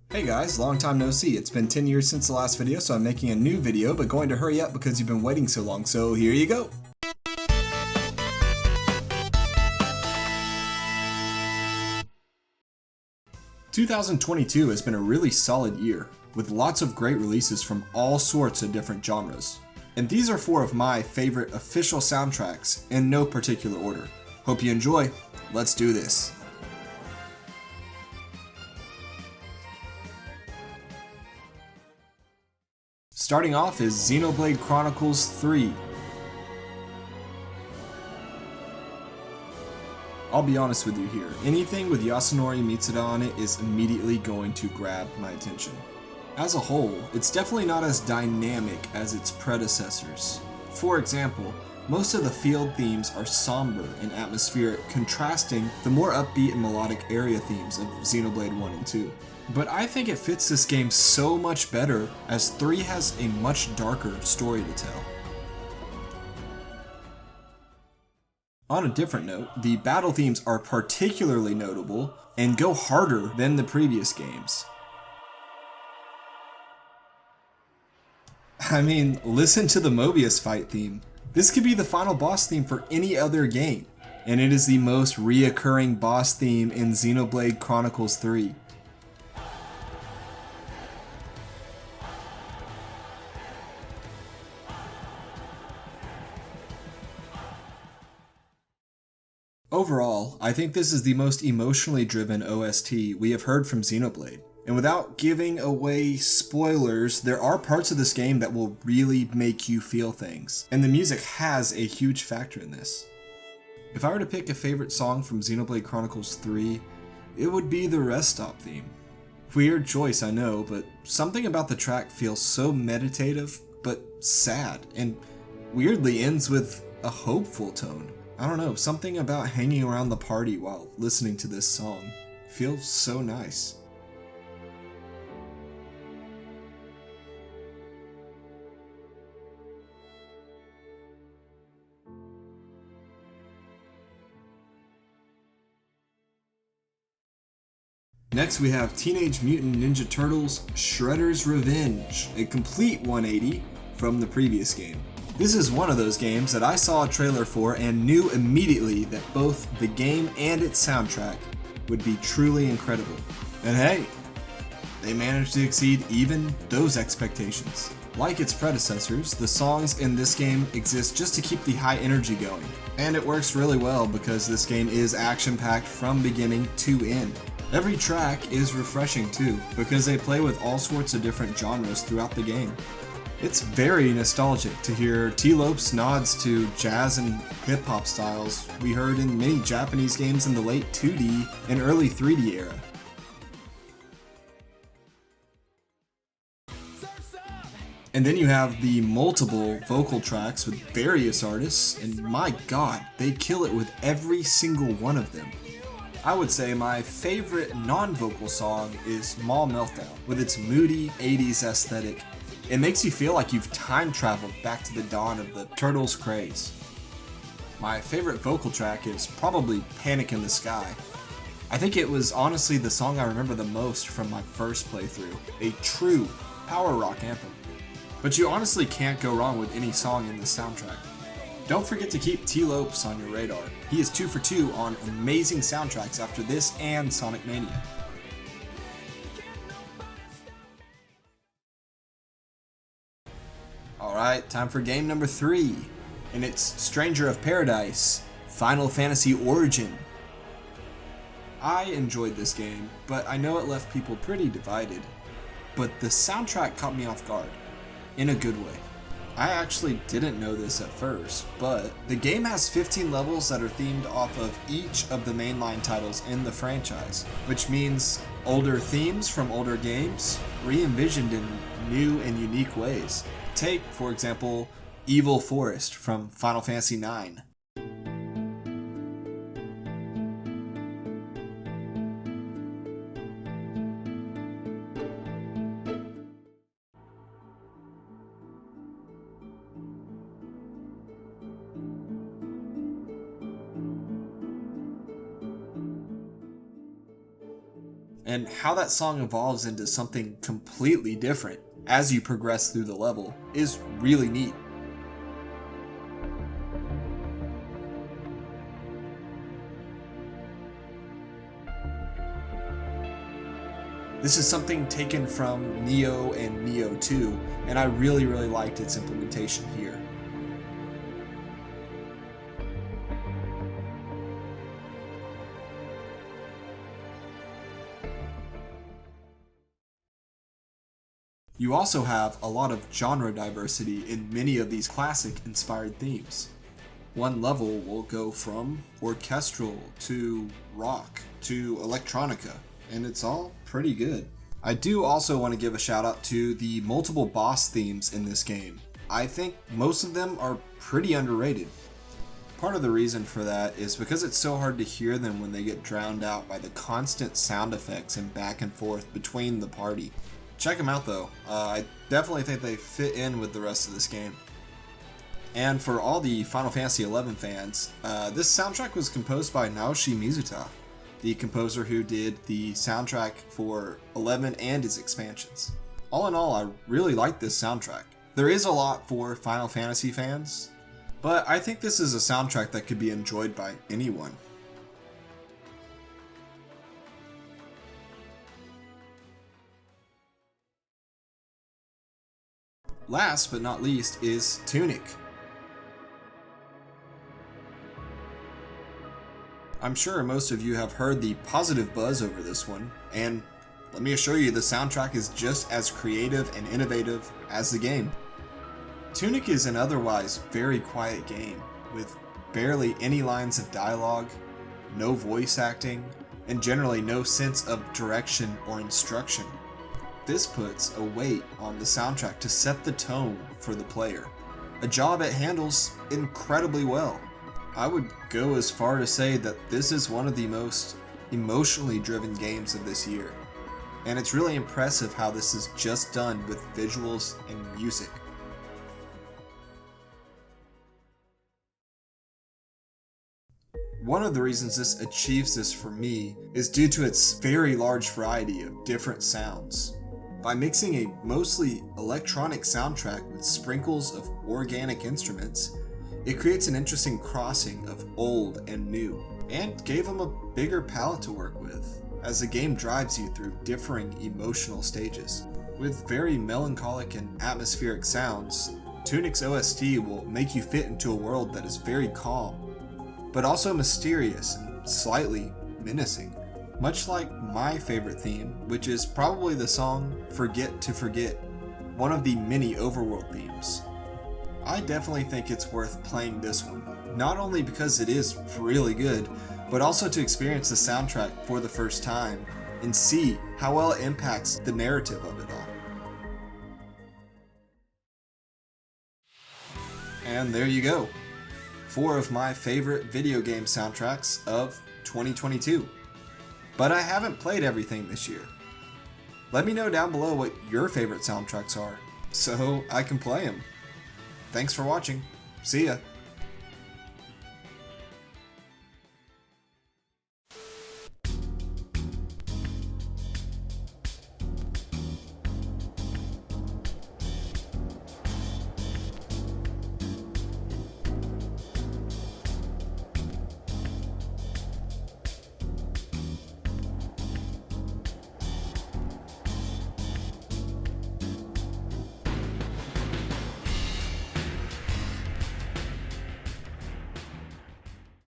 Hey guys, long time no see. It's been 10 years since the last video, so I'm making a new video, but going to hurry up because you've been waiting so long, so here you go! "2022 has been a really solid year, with lots of great releases from all sorts of different genres. And these are 4 of my favorite official soundtracks, in no particular order. Hope you enjoy. Let's do this. Starting off is Xenoblade Chronicles 3. I'll be honest with you here, anything with Yasunori Mitsuda on it is immediately going to grab my attention. As a whole, it's definitely not as dynamic as its predecessors. For example, most of the field themes are somber and atmospheric, contrasting the more upbeat and melodic area themes of Xenoblade 1 and 2. But I think it fits this game so much better as 3 has a much darker story to tell. On a different note, the battle themes are particularly notable and go harder than the previous games. I mean, listen to the Mobius fight theme. This could be the final boss theme for any other game, and it is the most reoccurring boss theme in Xenoblade Chronicles 3. Overall, I think this is the most emotionally driven OST we have heard from Xenoblade. And without giving away spoilers, there are parts of this game that will really make you feel things, and the music has a huge factor in this. If I were to pick a favorite song from Xenoblade Chronicles 3, it would be the Rest Stop theme. Weird choice, I know, but something about the track feels so meditative, but sad, and weirdly ends with a hopeful tone. I don't know, something about hanging around the party while listening to this song feels so nice. Next we have Teenage Mutant Ninja Turtles Shredder's Revenge, a complete 180 from the previous game. This is one of those games that I saw a trailer for and knew immediately that both the game and its soundtrack would be truly incredible. And hey, they managed to exceed even those expectations. Like its predecessors, the songs in this game exist just to keep the high energy going. And it works really well because this game is action-packed from beginning to end. Every track is refreshing too, because they play with all sorts of different genres throughout the game. It's very nostalgic to hear T-Lope's nods to jazz and hip-hop styles we heard in many Japanese games in the late 2D and early 3D era. And then you have the multiple vocal tracks with various artists, and my god, they kill it with every single one of them. I would say my favorite non-vocal song is Mall Meltdown, with its moody 80s aesthetic. It makes you feel like you've time traveled back to the dawn of the Turtles craze. My favorite vocal track is probably Panic in the Sky. I think it was honestly the song I remember the most from my first playthrough, a true power rock anthem. But you honestly can't go wrong with any song in this soundtrack. Don't forget to keep T-Lopes on your radar. He is 2 for 2 on amazing soundtracks after this and Sonic Mania. Alright, time for game number 3, and it's Stranger of Paradise, Final Fantasy Origin. I enjoyed this game, but I know it left people pretty divided. But the soundtrack caught me off guard, in a good way. I actually didn't know this at first, but the game has 15 levels that are themed off of each of the mainline titles in the franchise, which means older themes from older games, re-envisioned in new and unique ways. Take, for example, Evil Forest from Final Fantasy IX. and how that song evolves into something completely different as you progress through the level is really neat. This is something taken from Nioh and Nioh 2, and I really liked its implementation here. You also have a lot of genre diversity in many of these classic-inspired themes. One level will go from orchestral to rock to electronica, and it's all pretty good. I do also want to give a shout out to the multiple boss themes in this game. I think most of them are pretty underrated. Part of the reason for that is because it's so hard to hear them when they get drowned out by the constant sound effects and back and forth between the party. Check them out though, I definitely think they fit in with the rest of this game. And for all the Final Fantasy XI fans, this soundtrack was composed by Naoshi Mizuta, the composer who did the soundtrack for 11 and its expansions. All in all, I really like this soundtrack. There is a lot for Final Fantasy fans, but I think this is a soundtrack that could be enjoyed by anyone. Last but not least is Tunic. I'm sure most of you have heard the positive buzz over this one, and let me assure you the soundtrack is just as creative and innovative as the game. Tunic is an otherwise very quiet game, with barely any lines of dialogue, no voice acting, and generally no sense of direction or instruction. This puts a weight on the soundtrack to set the tone for the player, a job it handles incredibly well. I would go as far to say that this is one of the most emotionally driven games of this year, and it's really impressive how this is just done with visuals and music. One of the reasons this achieves this for me is due to its very large variety of different sounds. By mixing a mostly electronic soundtrack with sprinkles of organic instruments, it creates an interesting crossing of old and new, and gave them a bigger palette to work with, as the game drives you through differing emotional stages. With very melancholic and atmospheric sounds, Tunic's OST will make you fit into a world that is very calm, but also mysterious and slightly menacing. Much like my favorite theme, which is probably the song Forget to Forget, one of the many overworld themes. I definitely think it's worth playing this one, not only because it is really good, but also to experience the soundtrack for the first time and see how well it impacts the narrative of it all. And there you go, 4 of my favorite video game soundtracks of 2022. But I haven't played everything this year. Let me know down below what your favorite soundtracks are, so I can play them. Thanks for watching. See ya.